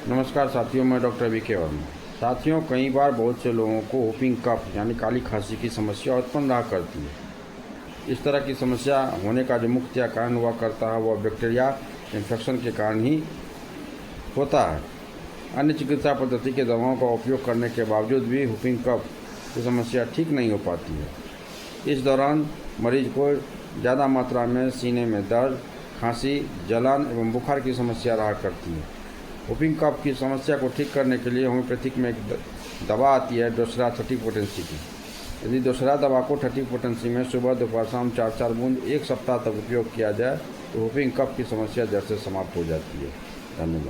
नमस्कार साथियों, मैं डॉक्टर वीके वर्मा। साथियों, कई बार बहुत से लोगों को व्होपिंग कफ यानी काली खांसी की समस्या उत्पन्न रहा करती है। इस तरह की समस्या होने का जो मुख्य कारण हुआ करता है वह बैक्टीरिया इन्फेक्शन के कारण ही होता है। अन्य चिकित्सा पद्धति के दवाओं का उपयोग करने के बावजूद भी व्होपिंग कफ की समस्या ठीक नहीं हो पाती है। इस दौरान मरीज को ज़्यादा मात्रा में सीने में दर्द, खांसी, जलन एवं बुखार की समस्या रहा करती है। व्होपिंग कफ की समस्या को ठीक करने के लिए होम्योपैथिक में एक दवा आती है डोसरा 30 पोटेंसी की। यदि डोसरा दवा को 30 पोटेंसी में सुबह दोपहर शाम 4-4 बूंद 1 सप्ताह तक उपयोग किया जाए तो व्होपिंग कफ की समस्या जड़ से समाप्त हो जाती है। धन्यवाद।